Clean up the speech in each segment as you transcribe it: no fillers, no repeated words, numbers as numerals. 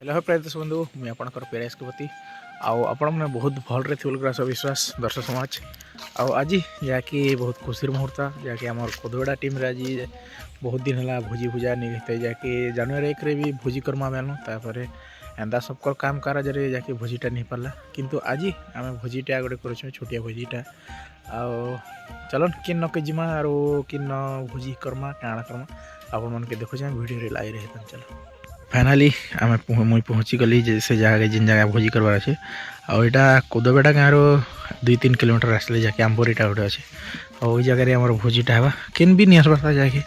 Hello प्रिय दर्शक बंधु मुझे आपंकर पेरेश कपति आपण मैंने बहुत भल्रे थोड़ा सब विश्वास दर्शक समाज आज जहाँकि बहुत खुशी मुहूर्त जहाँकि आम कोदबेड़ा टीम रे आज बहुत दिन है भोजी भूजा नहीं होते जहाँकि जनवरी 1 रे भी भोजी करमा मेलु तापर एंदा सबको काम काज जहाँकि भोजीटा नहीं पार्ला किंतु आज आम भोजीटा गोटे कर छोटिया भोजीटा चलन किन नके जिमा आर किन भोजी करमा काଣା करमा आपण मन के देखो वीडियो लाइव रहे चलो फाइनाली आम मुई पहुँची गली से जगह जिन जगह भोजी करवार अच्छे आईटा कोदबेड़ा गाँव 2-3 किलोमीटर आसले जाके आमबरीटा गोटे अच्छे और जगह आम भोजीटा हवा केन भी नहीं आसबार जाके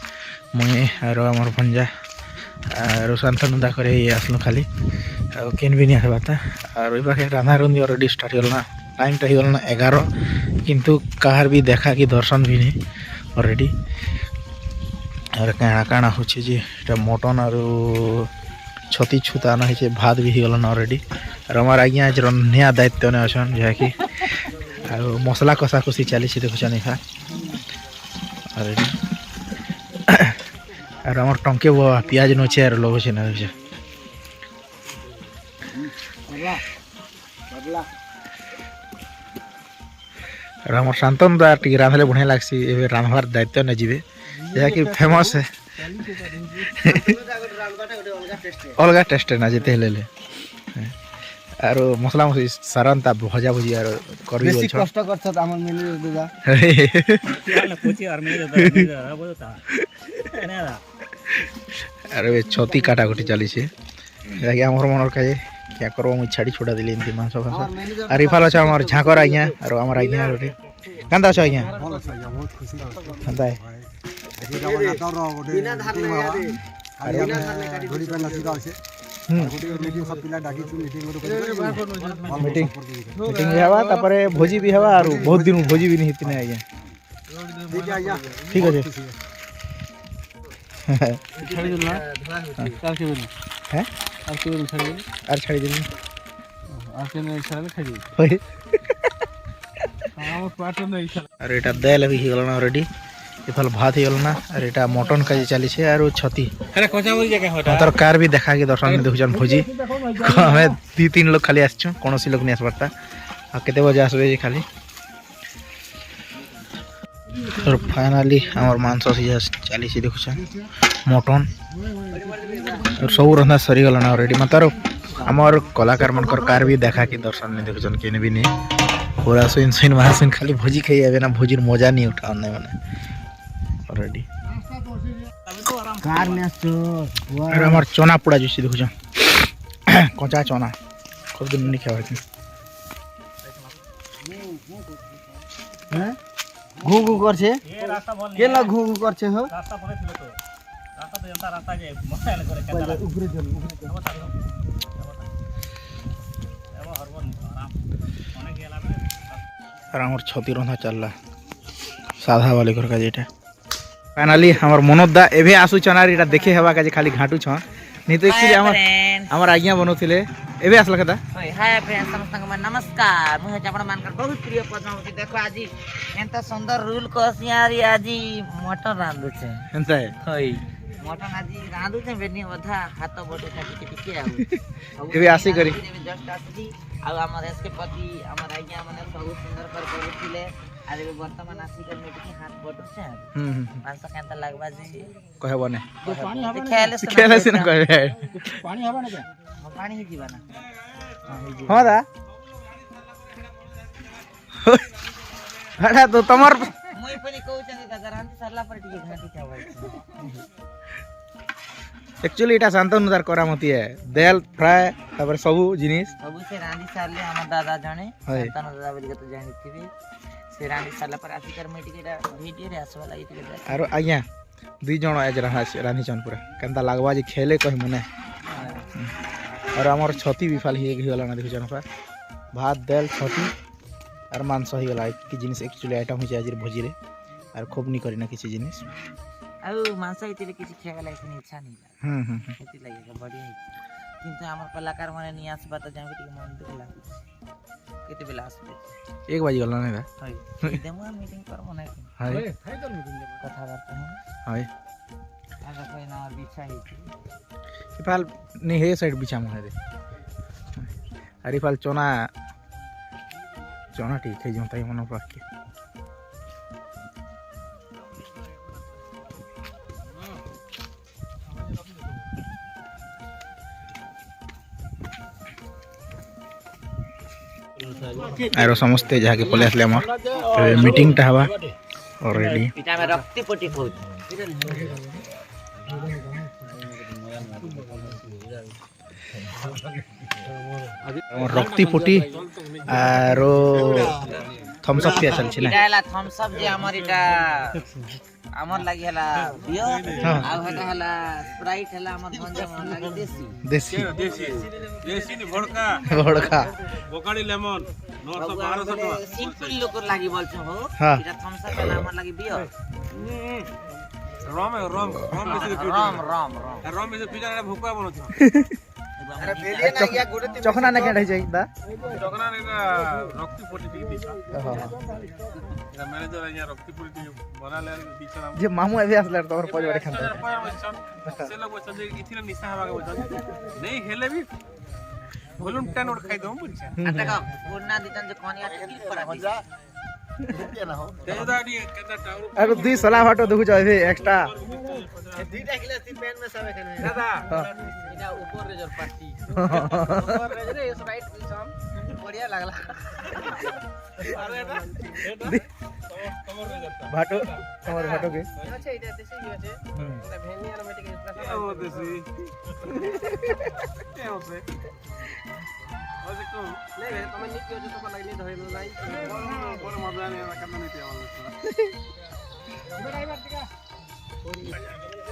मुई आर आम भंजा आर शांतनुदा कर आसलु खाली केन भी नहीं आसबार और पाखे राधा रुंदी अलरेडी स्टार्ट होना टाइमटा हो गलना 11 किंतु कहार भी देखा कि दर्शन भी नहीं अलरेडी और काଣା काଣା होचे जे मटन और छती छुता है भात भी गलन अलरेडी और हमार आज्ञा आज रंधिया दायित्व ने अच्छा जहाँकि मसला कषा कषी चली देखुचा नहीं खा अलरेडी और हमार टंके पियाज नचे और लगुचे ना देखुचा और हमार शांतन दा टी रांधले बढ़िया लागसी एबे रांधवार दायित्व ने जीवे जहाँकि फेमस है अलग टेस्ट ना जिते ले आरो मसला मसली सारंता भजा भुजी आरो करबी बोल छ कष्ट करछ त हमर मेनू दुगा याला कोची आर मेनू दा बोलता एनेला अरे छती काटा कोटी चली छे लागे हमर मनर काजे क्या करबो मु छाड़ी छोड़ा दिले इनती मांस फांस आर इफाल छ हमर झाकर आज्ञा आरो हमर आज्ञा रोटी कांदा छ आज्ञा बहुत खुशी कांदा है बिना धार लगा दे बिना धार लगा दे घड़ी पे नसीब आछे मीटिंग सब पिला डाकी छु मीटिंग भी हवा तापरे भोजी भी हवा और बहुत दिन भोजी भी नहीं हितने आइया ठीक है छाड़ी देना काल के दिन हैं और के दिन छाड़ी और छाड़ी दिन और के नहीं छाड़ी खाई होय हम पाटन नहीं छाड़ अरे एटा दाल भी गलना ऑलरेडी इफाल भात गलना और एटा मटन का चली छे और छती अरे कोचा बोल जगह होता तर कार भी देखा के दर्शन में देखुचन भोजी हमें 2-3 लोग खाली आछो कोनोसी लोग नहीं आसबरता आ केते बजे आसबे जे खाली और फाइनली हमर मांस सिया चली छे देखुचन मटन और सब रंधा सरी गलना ऑलरेडी मतलब हमर कलाकार मनकर कार भी देखा के दर्शन में देखुचन केने भी नहीं पूरा सुन सुन महासुन खाली भोजी खाई आबे ना भोजीर मजा नहीं उठान नहीं माने ऑलरेडी कार ने तो अरे हमर चना पुड़ा जुसी देखु छ कच्चा चना खूब दिन नहीं खावा कि हैं घू घू कर छे केला घू घू कर छे हो रास्ता बने थिले तो रास्ता तो जनता रास्ता जे मसाला करे केला ऊपरे चल एबो हरबन आराम ओने गेला और हमर छती रंधा चलला साधा वाले कर का जेटा फाइनली हमर मनोदा एभे आसु चनार एटा देखे हेबा का जे खाली घाटू छ नहीं तो एक्चुअली हमर आज्ञा बनोथिले एभे आसला कदा हाय फ्रेंड्स समस्त को नमस्कार मुझे आपण मानकर बहुत प्रिय पद्मावती देखो आज एंता सुंदर रूल कोसियारी आज मटन रांधु छे एंता है होय मटन आज रांधु छे बेनी बधा हाथ बडे टिके टिके आउ एभे आसी करी जस्ट आसी आ हमर एस के पति हमर आज्ञा माने बहुत सुंदर कर करथिले आरे वर्तमान आसी कर मीटिंग हाथ बटो छे 500 केंता लागबा जी कहे बने पानी हबे खेले से न कहे पानी हबे न क्या पानी ही जीवा ना हां दा अरे तो तमर मुई पनि कहू छे दादा रांती सरला पर टिके घाटी क्या भाई एक्चुअली एटा शांतनुदार करामती है दाल फ्राई तापर सब जिनिस सब से रांदी सारले हमर दादा जाने शांतनु दादा बोली के तो जानि थिबे से रांदी सारला पर आसी कर मीटिंग वीडियो रे आसवा लागि थिले आरो आज्ञा दुई जण आज रांधी चन पूरा केनता लागबा जे खेले कहि मने और हमर छती विफल ही गला ना देखु जन भात दाल छती और मांस ही गला कि जिनिस एक्चुअली आइटम हो आज भोजी रे और खूब नहीं करी ना किसी जिनिस आउ मांस इतले किसी खेगा लाइक इच्छा नहीं खेती लागेगा बढ़िया किंतु हमर कलाकार माने नहीं आसबा त जाम के मन दुख लाग केते बेला आसबे 1 बजे गला नै हाय देमो मीटिंग कर मने हाय फाइनल मीटिंग कथा बात है हाय आगा कोई ना बिछा ही इफाल नहीं हे साइड बिछा मुहे दे अरे इफाल चोना चोना ठीक है जो ताई मन पाक के आरो समस्ते जहा के पले आसले हमर मीटिंग टा हवा ऑलरेडी पिटा में रक्ति पटी खोज रक्ति फुटी आरो थम्स अप पिया चल छी ना इटा हला थम्स अप जे हमर इटा हमर लागि हला बियर आ हेटा हला स्प्राइट हला हमर गंजा मन लागि देसी देसी देसी नि भड़का बड़का बोकाडी लेमन 912 टका सिंपल लोक लागि बोलछ हो हाँ। इटा थम्स अप हला हमर लागि बियर रम रम रम बेसी राम बेसी पिजा भुकवा बनछ अरे बेलिए ना या गुडती चखना ना केडा छै दा जगना ने रक्ति पोटी दी दी एरा मैनेजर या रक्ति पोटी बना ले दीछना जे मामू अभी आसले तोर परिवार खानता से लोग बचन जे इथिन निशा हवा के बचन नहीं हेले भी वॉल्यूम 10 और खाई दो बुझछा आता का कोना दितन जे कोनिया टिकल पड़ा मजा तेदाडी केदा टावर अरे दी सला फाटो देखु छ अभी एक्स्ट्रा दीटा गिलास ती पेन में सब एखने दादा इटा ऊपर रेजर पार्टी ऊपर रेजर इस राइट सम बढ़िया लागला अरे एटा कमर रे जाता भाटो हमर भाटो के अच्छा इटा देसी ही আছে এটা ভেনিয়ার মেটিক क्या हो देसी क्या हो से अरे को नहीं रे તમે નીચે જો તો લાગી નહીં ધોઈ લાઈ बोल मजा नहीं आना करना नहीं पिया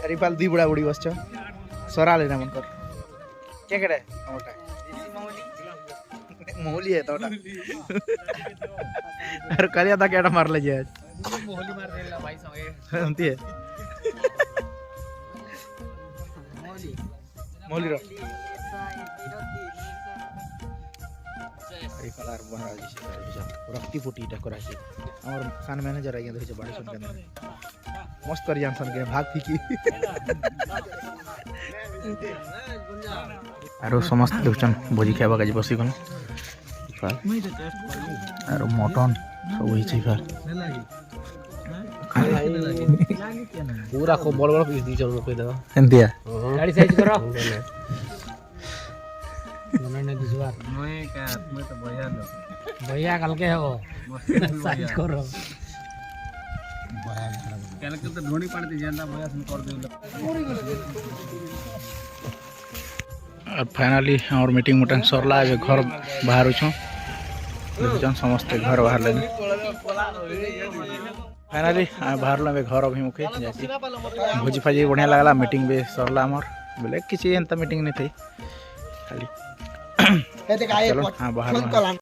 अरे पाल दी बुढ़ा बुढ़ी बस छ सरा लेना मन कर क्या करे हमटा देसी मौली मोहली है तोटा अरे कलिया ता केटा मार ले जे मोहली मार देला भाई संगे अंती है मौली मोहली रो कलर महाराज रक्ति फुटी टा करा छी हमर खान मैनेजर आइया देखे बाड़ी सुन के मस्त कर जानसन के भाग फीकी आरो समस्त देखछन भोजी खाबा काजी बसी कोन आरो मटन सब होई छै फार पूरा को बड़ बड़ पीस दी चल कोई दवा एंतिया गाड़ी साइज करो मने दिसवार मैं का मैं तो भैया लो भैया कल के हो साइज करो केन के तो ढोणी पानी दे ਜਾਂਦਾ भैया सुन कर दे और फाइनली और मीटिंग मुटन सरला ए घर बाहर छ देखजन समस्त घर बाहर लेनी फाइनली बाहर लबे घर अभिमुखे जासी भोजी फाजी बढ़िया लागला मीटिंग बे सरला हमर बोले किछि एंता मीटिंग नहीं थई खाली चलो हाँ बाहर